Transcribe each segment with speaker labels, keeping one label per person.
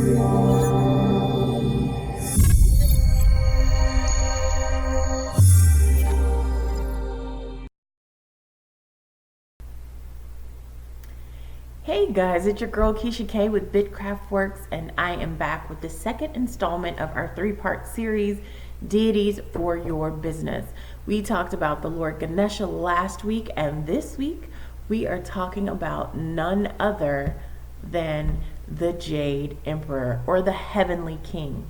Speaker 1: Hey guys, it's your girl Keisha K with BitCraftWorks, and I am back with the second installment of our three-part series, Deities for Your Business. We talked about the Lord Ganesha last week, and this week we are talking about none other than the Jade Emperor, or the Heavenly King.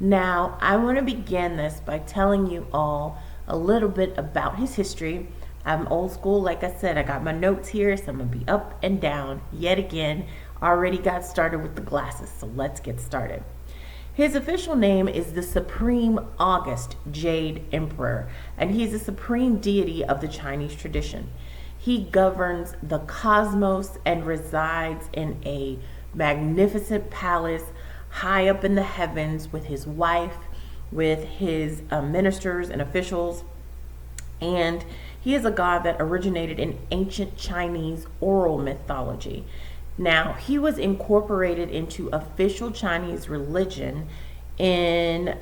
Speaker 1: Now, I want to begin this by telling you all a little bit about his history. I'm old school, like I said. I got my notes here, so I'm going to be up and down yet again. Already got started with the glasses, so let's get started. His official name is the Supreme August Jade Emperor, and he's a supreme deity of the Chinese tradition. He governs the cosmos and resides in a magnificent palace high up in the heavens with his wife, with his ministers and officials, and he is a god that originated in ancient Chinese oral mythology. Now, he was incorporated into official Chinese religion in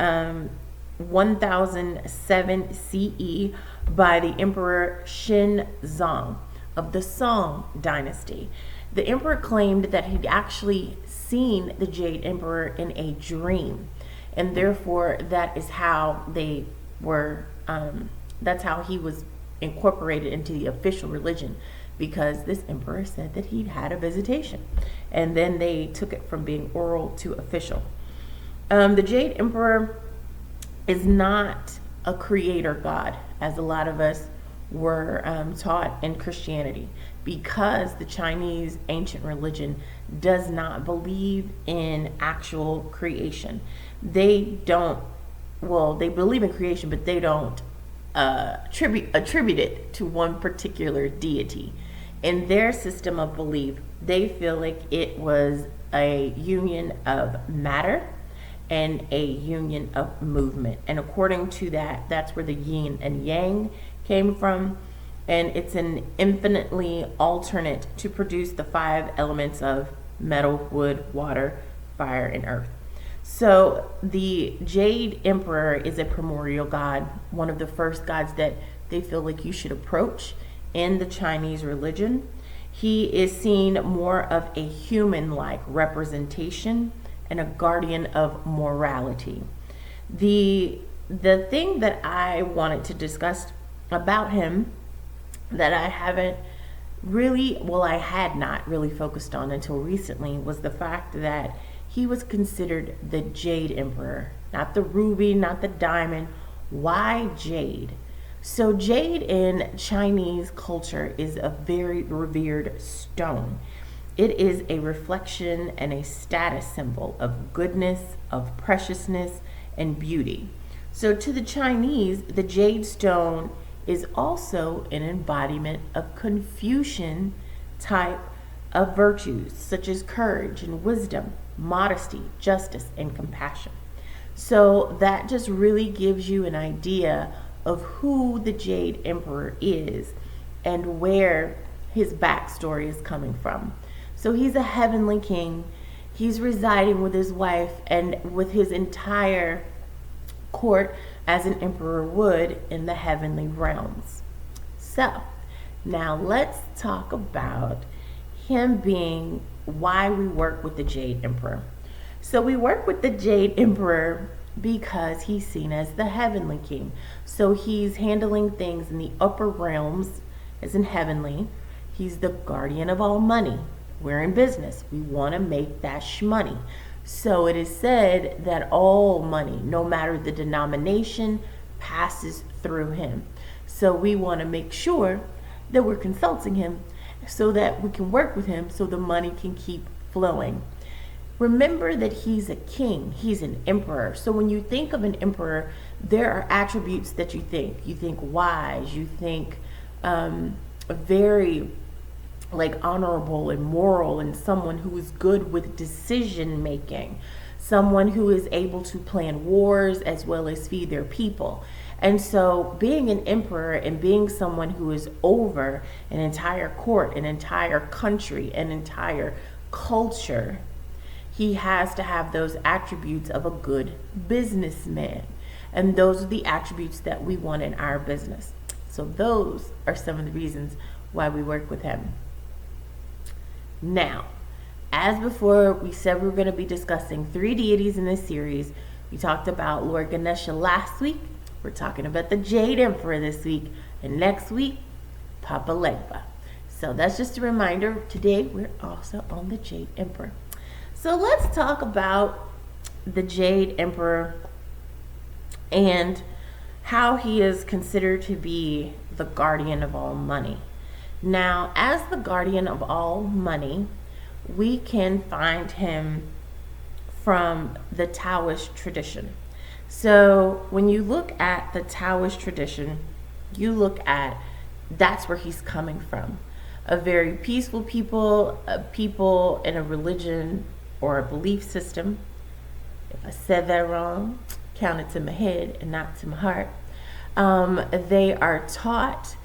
Speaker 1: 1007 CE by the Emperor Shenzong of the Song dynasty. The emperor claimed that he'd actually seen the Jade Emperor in a dream, and therefore that is how they were. That's how he was incorporated into the official religion, because this emperor said that he'd had a visitation, and then they took it from being oral to official. The Jade Emperor is not a creator god, as a lot of us were taught in Christianity, because the Chinese ancient religion does not believe in actual creation. They don't, well, they believe in creation, but they don't attribute it to one particular deity. In their system of belief, they feel like it was a union of matter and a union of movement. And according to that, that's where the yin and yang came from. And it's an infinitely alternate to produce the 5 elements of metal, wood, water, fire, and earth. So the Jade Emperor is a primordial god, one of the first gods that they feel like you should approach in the Chinese religion. He is seen more of a human-like representation and a guardian of morality. The thing that I wanted to discuss about him that I haven't really, well, I had not really focused on until recently, was the fact that he was considered the Jade Emperor, not the ruby, not the diamond. Why jade? So jade in Chinese culture is a very revered stone. It is a reflection and a status symbol of goodness, of preciousness, and beauty. So to the Chinese, the jade stone is also an embodiment of Confucian type of virtues, such as courage and wisdom, modesty, justice, and compassion. So that just really gives you an idea of who the Jade Emperor is and where his backstory is coming from. So he's a heavenly king. He's residing with his wife and with his entire court, as an emperor would in the heavenly realms. So now let's talk about him being why we work with the Jade Emperor. So we work with the Jade Emperor because he's seen as the heavenly king. So he's handling things in the upper realms as in heavenly. He's the guardian of all money. We're in business. We want to make that shmoney. So it is said that all money, no matter the denomination, passes through him. So we want to make sure that we're consulting him so that we can work with him so the money can keep flowing. Remember that he's a king, he's an emperor. So when you think of an emperor, there are attributes that you think. You think wise, you think very like honorable and moral, and someone who is good with decision making, someone who is able to plan wars as well as feed their people. And so being an emperor and being someone who is over an entire court, an entire country, an entire culture, he has to have those attributes of a good businessman. And those are the attributes that we want in our business. So those are some of the reasons why we work with him. Now, as before, we said we were going to be discussing 3 deities in this series. We talked about Lord Ganesha last week. We're talking about the Jade Emperor this week. And next week, Papa Legba. So that's just a reminder. Today, we're also on the Jade Emperor. So let's talk about the Jade Emperor and how he is considered to be the guardian of all money. Now, as the guardian of all money, we can find him from the Taoist tradition. So when you look at the Taoist tradition, you look at that's where he's coming from. A very peaceful people, a people in a religion or a belief system. If I said that wrong, count it to my head and not to my heart. They are taught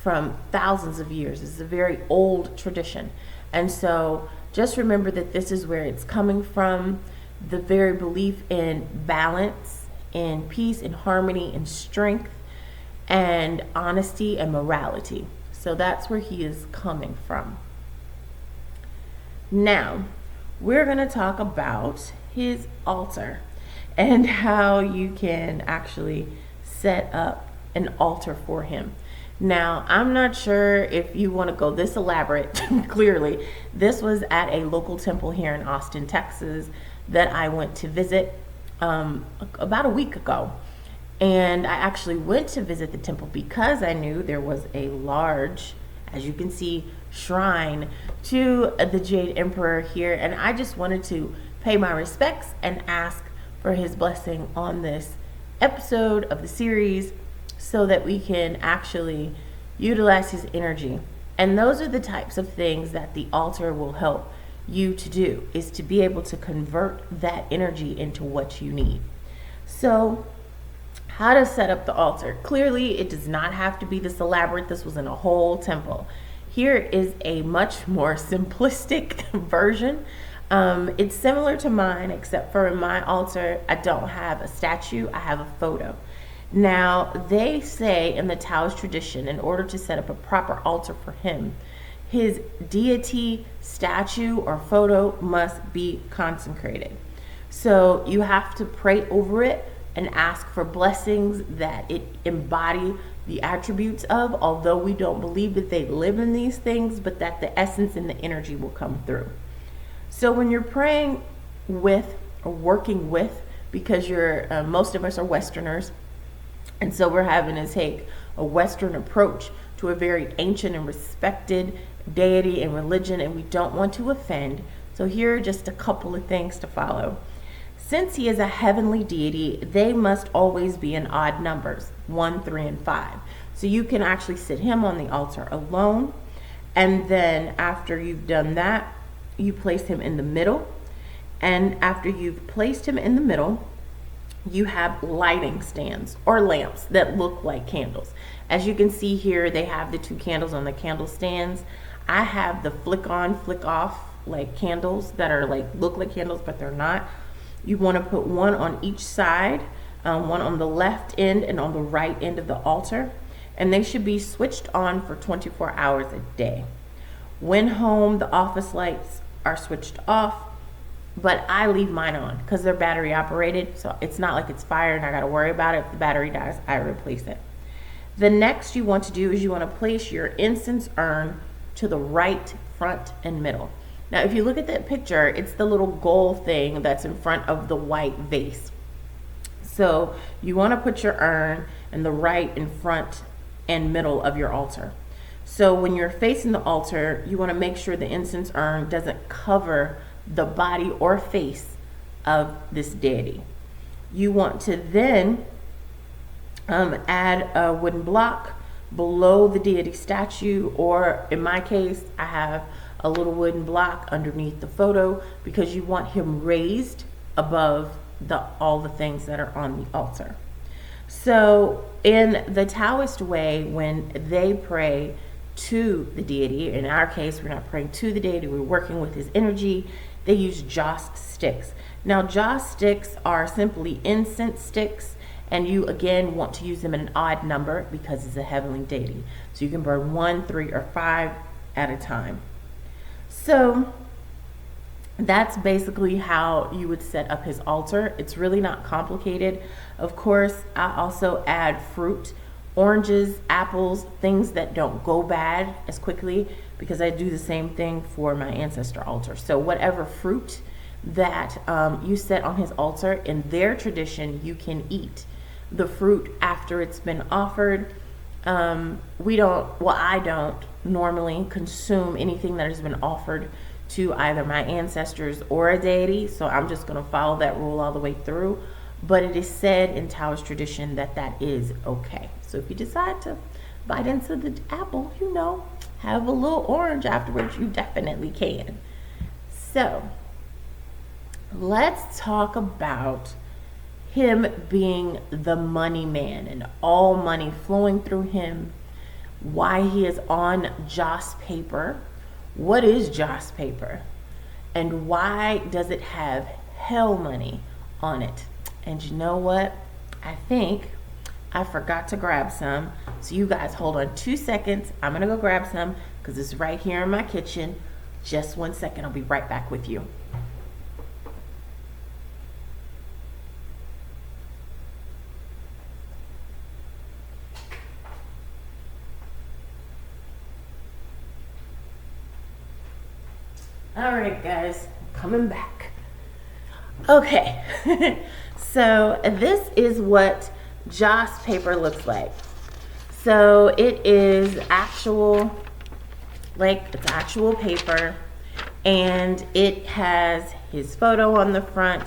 Speaker 1: from thousands of years. It's a very old tradition. And so just remember that this is where it's coming from. The very belief in balance, in peace, in harmony, in strength, and honesty and morality. So that's where he is coming from. Now, we're going to talk about his altar and how you can actually set up an altar for him. Now, I'm not sure if you want to go this elaborate. Clearly, this was at a local temple here in Austin, Texas, that I went to visit about a week ago. And I actually went to visit the temple because I knew there was a large, as you can see, shrine to the Jade Emperor here. And I just wanted to pay my respects and ask for his blessing on this episode of the series so that we can actually utilize his energy. And those are the types of things that the altar will help you to do, is to be able to convert that energy into what you need. So how to set up the altar. Clearly, it does not have to be this elaborate. This was in a whole temple. Here is a much more simplistic version. It's similar to mine, except for in my altar, I don't have a statue, I have a photo. Now, they say in the Taoist tradition, in order to set up a proper altar for him, his deity, statue, or photo must be consecrated. So you have to pray over it and ask for blessings that it embody the attributes of, although we don't believe that they live in these things, but that the essence and the energy will come through. So when you're praying with or working with, because most of us are Westerners, and so we're having to take a Western approach to a very ancient and respected deity and religion, and we don't want to offend. So here are just a couple of things to follow. Since he is a heavenly deity, they must always be in odd numbers, 1, 3, and 5. So you can actually sit him on the altar alone, and then after you've done that, you place him in the middle. And after you've placed him in the middle, you have lighting stands or lamps that look like candles. As you can see here, they have the 2 candles on the candle stands. I have the flick on, flick off like candles that are look like candles, but they're not. You want to put one on each side, one on the left end and on the right end of the altar, and they should be switched on for 24 hours a day. When home, the office lights are switched off, but I leave mine on because they're battery operated, so it's not like it's fire and I got to worry about it. If the battery dies, I replace it. The next you want to do is you want to place your incense urn to the right, front, and middle. Now, if you look at that picture, it's the little gold thing that's in front of the white vase. So you want to put your urn in the right, in front, and middle of your altar. So when you're facing the altar, you want to make sure the incense urn doesn't cover the body or face of this deity. You want to then add a wooden block below the deity statue, or in my case, I have a little wooden block underneath the photo because you want him raised above all the things that are on the altar. So in the Taoist way, when they pray to the deity, in our case, we're not praying to the deity, we're working with his energy, they use joss sticks. Now, joss sticks are simply incense sticks, and you again want to use them in an odd number because it's a heavenly deity. So you can burn 1, 3, or 5 at a time. So that's basically how you would set up his altar. It's really not complicated. Of course, I also add fruit, oranges, apples, things that don't go bad as quickly, because I do the same thing for my ancestor altar. So whatever fruit that you set on his altar, in their tradition, you can eat the fruit after it's been offered. I don't normally consume anything that has been offered to either my ancestors or a deity, so I'm just going to follow that rule all the way through. But it is said in Taoist tradition that that is okay. So if you decide to bite into the apple, have a little orange afterwards, you definitely can. So let's talk about him being the money man and all money flowing through him, why he is on joss paper. What is joss paper? And why does it have hell money on it? And you know what? I think I forgot to grab some. So you guys hold on 2 seconds. I'm going to go grab some because it's right here in my kitchen. Just 1 second. I'll be right back with you. All right, guys, coming back. Okay, so this is what joss paper looks like. So it is actual paper, and it has his photo on the front.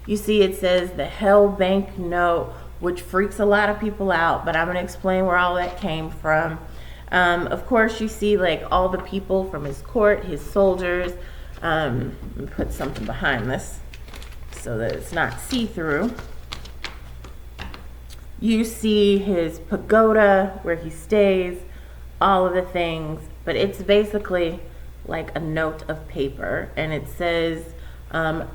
Speaker 1: You see it says the Hell Bank note, which freaks a lot of people out, but I'm going to explain where all that came from. Of course, you see all the people from his court, his soldiers. Let me put something behind this so that it's not see-through. You see his pagoda where he stays, all of the things, but it's basically like a note of paper, and it says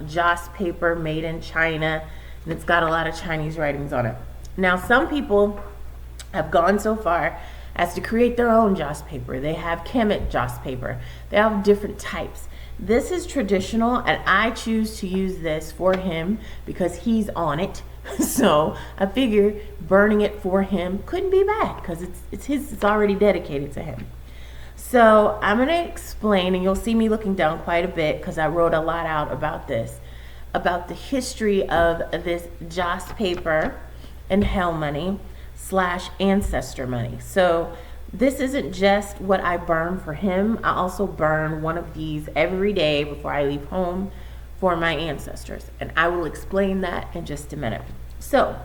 Speaker 1: joss paper made in China, and it's got a lot of Chinese writings on it. Now, some people have gone so far as to create their own joss paper. They have Kemet joss paper. They have different types. This is traditional, and I choose to use this for him because he's on it. So I figured burning it for him couldn't be bad because it's his. It's already dedicated to him. So I'm going to explain, and you'll see me looking down quite a bit because I wrote a lot out about this, about the history of this joss paper and hell money / ancestor money. So this isn't just what I burn for him. I also burn one of these every day before I leave home for my ancestors. And I will explain that in just a minute. So,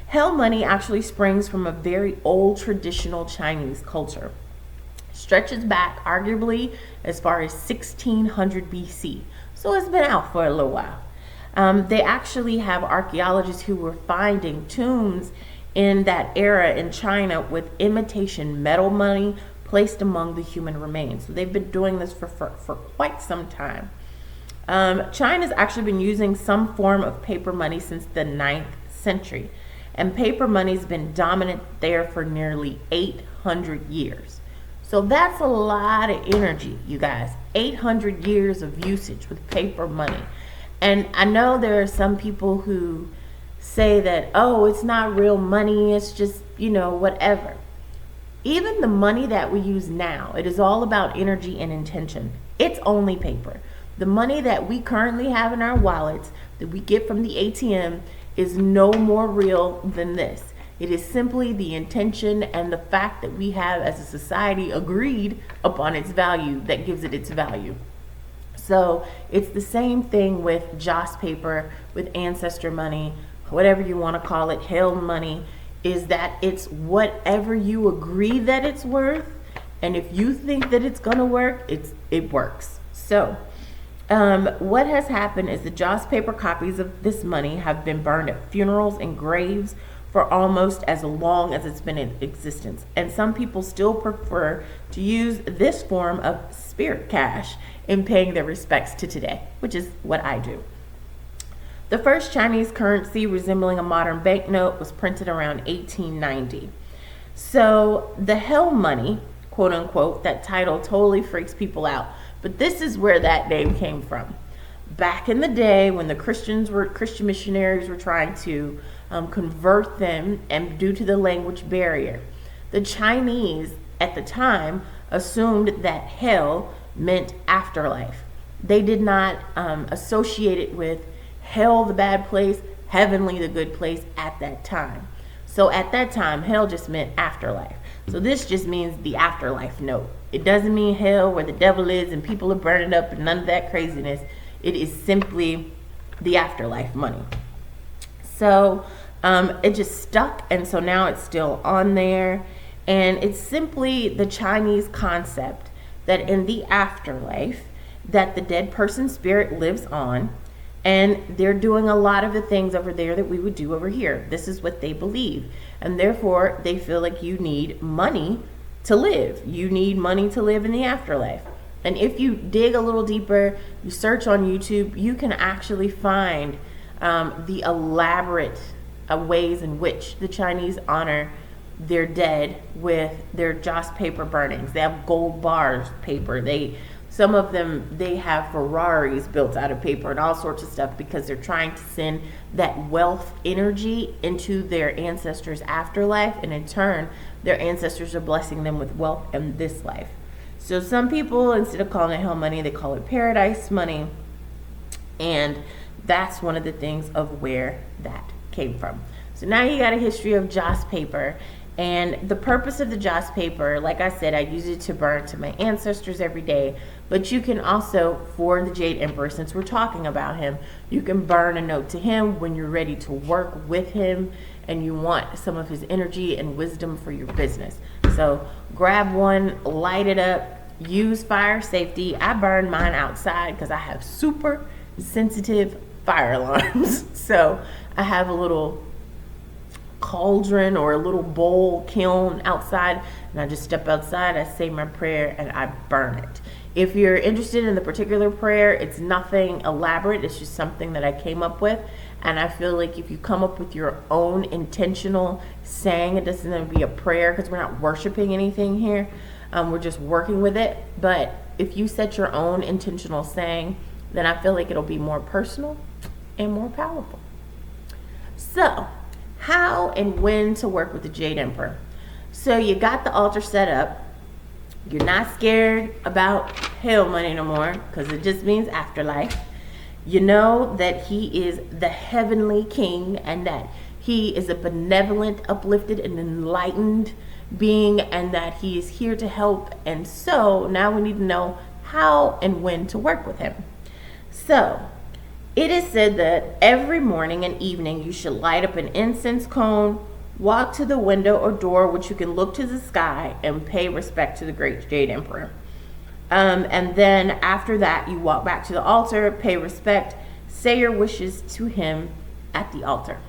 Speaker 1: hell money actually springs from a very old traditional Chinese culture. Stretches back arguably as far as 1600 BC. So it's been out for a little while. They actually have archaeologists who were finding tombs in that era in China with imitation metal money placed among the human remains. So they've been doing this for quite some time. China's actually been using some form of paper money since the 9th century. And paper money's been dominant there for nearly 800 years. So that's a lot of energy, you guys. 800 years of usage with paper money. And I know there are some people who say that, oh, it's not real money, it's just, whatever. Even the money that we use now, it is all about energy and intention. It's only paper. The money that we currently have in our wallets that we get from the ATM is no more real than this. It is simply the intention and the fact that we have as a society agreed upon its value that gives it its value. So it's the same thing with joss paper, with ancestor money, whatever you want to call it, hell money, is that it's whatever you agree that it's worth, and if you think that it's going to work, it works. So what has happened is the joss paper copies of this money have been burned at funerals and graves for almost as long as it's been in existence. And some people still prefer to use this form of spirit cash in paying their respects to today, which is what I do. The first Chinese currency resembling a modern banknote was printed around 1890. So the hell money, quote unquote, that title totally freaks people out. But this is where that name came from. Back in the day when the Christian missionaries were trying to convert them, and due to the language barrier, the Chinese at the time assumed that hell meant afterlife. They did not associate it with hell, the bad place, heavenly, the good place at that time. So at that time, hell just meant afterlife. So this just means the afterlife note. It doesn't mean hell where the devil is and people are burning up and none of that craziness. It is simply the afterlife money. So it just stuck, and so now it's still on there. And it's simply the Chinese concept that in the afterlife, that the dead person's spirit lives on, and they're doing a lot of the things over there that we would do over here. This is what they believe. And therefore, they feel like you need money to live. You need money to live in the afterlife. And if you dig a little deeper, you search on YouTube, you can actually find the elaborate ways in which the Chinese honor their dead with their joss paper burnings. They have gold bars paper. Some of them, they have Ferraris built out of paper and all sorts of stuff because they're trying to send that wealth energy into their ancestors' afterlife, and in turn, their ancestors are blessing them with wealth in this life. So some people, instead of calling it hell money, they call it paradise money, and that's one of the things of where that came from. So now you got a history of joss paper. And the purpose of the joss paper, like I said, I use it to burn to my ancestors every day. But you can also, for the Jade Emperor, since we're talking about him, you can burn a note to him when you're ready to work with him and you want some of his energy and wisdom for your business. So grab one, light it up, use fire safety. I burn mine outside because I have super sensitive fire alarms. So I have a little cauldron or a little bowl kiln outside, and I just step outside, I say my prayer, and I burn it. If you're interested in the particular prayer, it's nothing elaborate. It's just something that I came up with, and I feel like if you come up with your own intentional saying, it doesn't have to be a prayer because we're not worshiping anything here. We're just working with it. But if you set your own intentional saying, then I feel like it'll be more personal and more powerful. So how and when to work with the Jade Emperor. So you got the altar set up. You're not scared about hell money no more because it just means afterlife. You know that he is the heavenly king and that he is a benevolent, uplifted, and enlightened being, and that he is here to help. And so now we need to know how and when to work with him. So it is said that every morning and evening you should light up an incense cone, walk to the window or door which you can look to the sky, and pay respect to the great Jade Emperor. And then after that, you walk back to the altar, pay respect, say your wishes to him at the altar.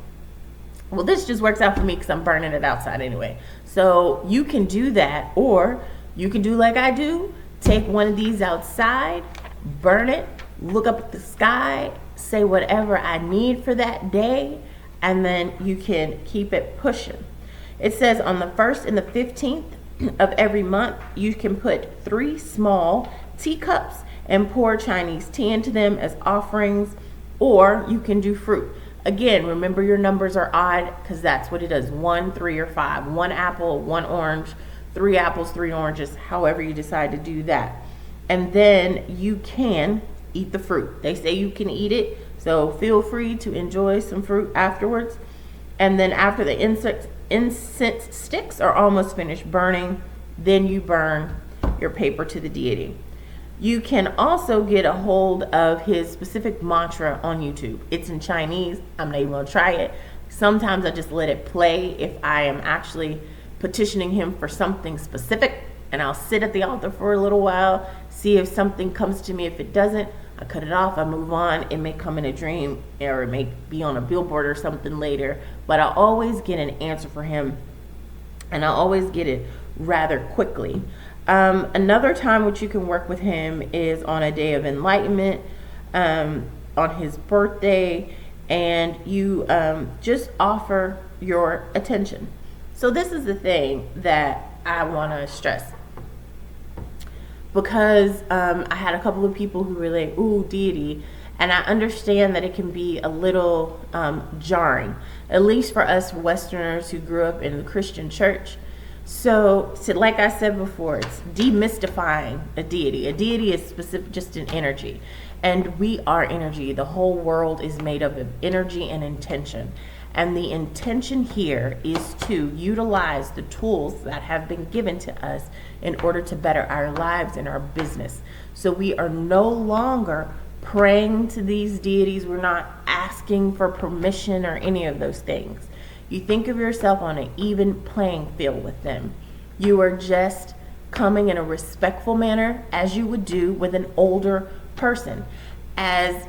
Speaker 1: Well, this just works out for me because I'm burning it outside anyway. So you can do that, or you can do like I do, take one of these outside, burn it, look up at the sky, say whatever I need for that day, and then you can keep it pushing. It says on the 1st and the 15th of every month, you can put 3 small teacups and pour Chinese tea into them as offerings, or you can do fruit. Again, remember your numbers are odd because that's what it is, 1, 3, or 5. 1 apple, 1 orange, 3 apples, 3 oranges, however you decide to do that. And then you can eat the fruit. They say you can eat it, so feel free to enjoy some fruit afterwards. And then after the incense sticks are almost finished burning, then you burn your paper to the deity. You can also get a hold of his specific mantra on YouTube. It's in Chinese. I'm not even going to try it. Sometimes I just let it play if I am actually petitioning him for something specific, and I'll sit at the altar for a little while, see if something comes to me. If it doesn't, I cut it off, I move on. It may come in a dream, or it may be on a billboard or something later, but I always get an answer for him, and I always get it rather quickly. Another time which you can work with him is on a day of enlightenment, on his birthday, and you just offer your attention. So this is the thing that I want to stress, because I had a couple of people who were like, ooh, deity, and I understand that it can be a little jarring, at least for us Westerners who grew up in the Christian church. So like I said before, it's demystifying a deity. A deity is specific, just an energy, and we are energy. The whole world is made up of energy and intention. And the intention here is to utilize the tools that have been given to us in order to better our lives and our business. So we are no longer praying to these deities. We're not asking for permission or any of those things. You think of yourself on an even playing field with them. You are just coming in a respectful manner, as you would do with an older person. As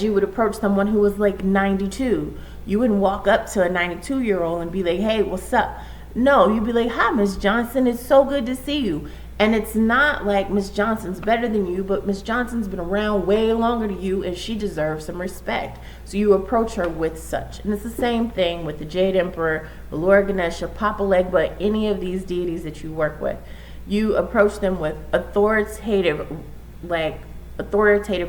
Speaker 1: you would approach someone who was like 92. You wouldn't walk up to a 92-year-old and be like, hey, what's up? No, you'd be like, hi, Miss Johnson, it's so good to see you. And it's not like Miss Johnson's better than you, but Miss Johnson's been around way longer than you, and she deserves some respect. So you approach her with such. And it's the same thing with the Jade Emperor, the Lord Ganesha, Papa Legba, any of these deities that you work with. You approach them with authoritative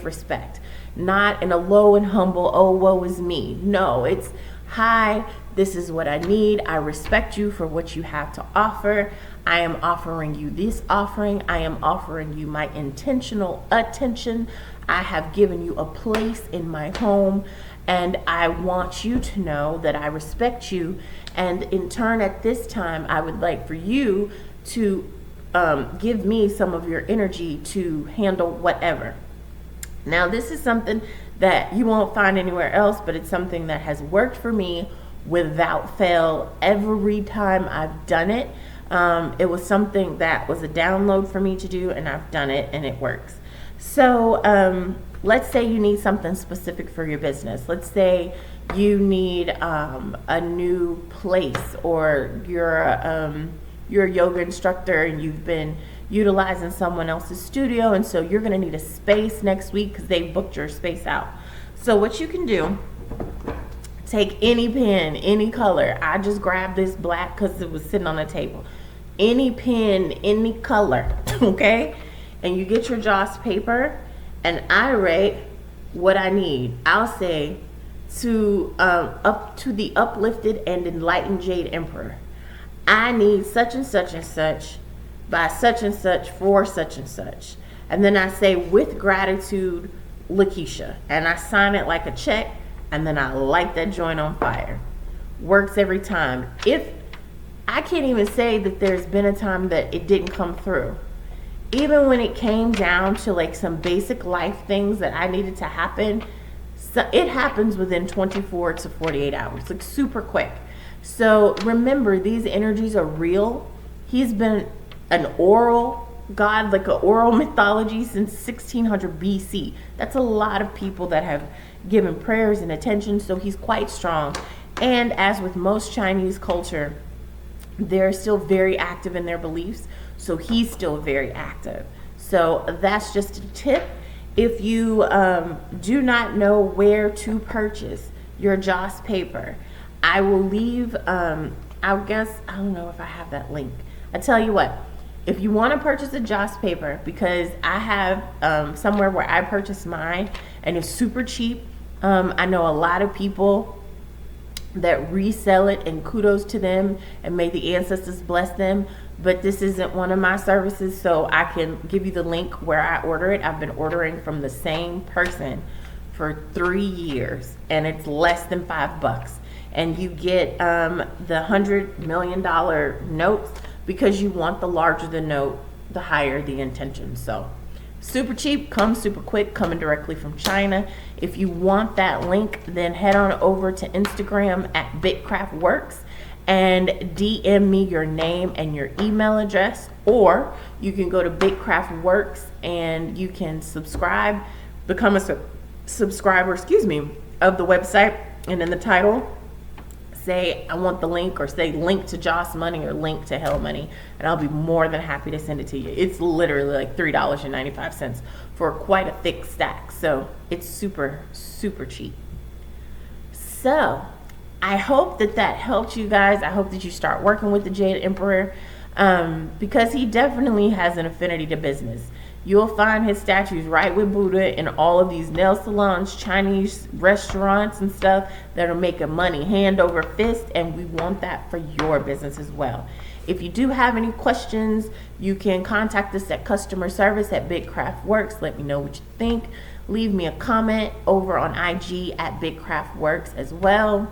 Speaker 1: respect. Not in a low and humble, oh, woe is me. No, it's, hi, this is what I need. I respect you for what you have to offer. I am offering you this offering. I am offering you my intentional attention. I have given you a place in my home, and I want you to know that I respect you. And in turn, at this time, I would like for you to give me some of your energy to handle whatever. Now, this is something that you won't find anywhere else, but it's something that has worked for me without fail every time I've done it. It was something that was a download for me to do, and I've done it, and it works. So let's say you need something specific for your business. Let's say you need a new place, or you're a yoga instructor and you've been utilizing someone else's studio, and so you're going to need a space next week because they booked your space out. So what you can do, take any pen, any color. I just grabbed this black because it was sitting on the table. Any pen, any color, okay? And you get your Joss paper, and I write what I need. I'll say to up to the uplifted and enlightened Jade Emperor, I need such and such and such by such and such for such and such. And then I say, with gratitude, Lakeisha. And I sign it like a check, and then I light that joint on fire. Works every time. If I can't even say that there's been a time that it didn't come through. Even when it came down to like some basic life things that I needed to happen, so it happens within 24 to 48 hours, like super quick. So remember, these energies are real. He's been an oral god, like an oral mythology, since 1600 BC. That's a lot of people that have given prayers and attention, so he's quite strong. And as with most Chinese culture, they're still very active in their beliefs, so he's still very active. So that's just a tip. If you do not know where to purchase your Joss paper, I will leave, I don't know if I have that link. I tell you what, if you want to purchase a Joss paper, because I have somewhere where I purchased mine and it's super cheap. I know a lot of people that resell it, and kudos to them, and may the ancestors bless them. But this isn't one of my services, so I can give you the link where I order it. I've been ordering from the same person for 3 years, and it's less than $5. And you get the $100 million notes, because you want the larger the note, the higher the intention. So super cheap, comes super quick, coming directly from China. If you want that link, then head on over to Instagram at BitCraftWorks, and DM me your name and your email address, or you can go to Big Craft Works and you can subscribe, become a subscriber, of the website, and in the title say I want the link, or say link to Joss Money or link to Hell Money, and I'll be more than happy to send it to you. It's literally like $3.95 for quite a thick stack, so it's super cheap. So I hope that helped you guys. I hope that you start working with the Jade Emperor, because he definitely has an affinity to business. You'll find his statues right with Buddha in all of these nail salons, Chinese restaurants and stuff that are making money hand over fist, and we want that for your business as well. If you do have any questions, you can contact us at customer service at Big Craft Works. Let me know what you think. Leave me a comment over on IG at Big Craft Works as well.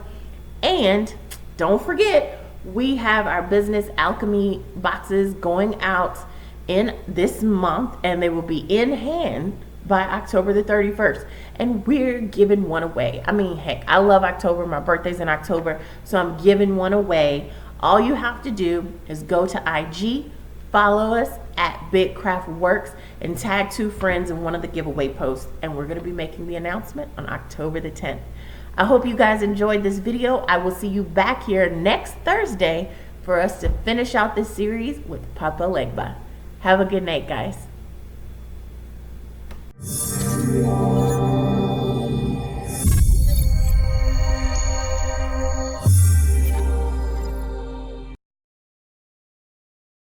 Speaker 1: And don't forget, we have our business alchemy boxes going out in this month, and they will be in hand by October the 31st, and we're giving one away. I mean, heck, I love October. My birthday's in October, so I'm giving one away. All you have to do is go to IG, follow us at Big Craft Works, and tag 2 friends in one of the giveaway posts, and we're going to be making the announcement on October the 10th. I hope you guys enjoyed this video. I will see you back here next Thursday for us to finish out this series with Papa Legba. Have a good night, guys.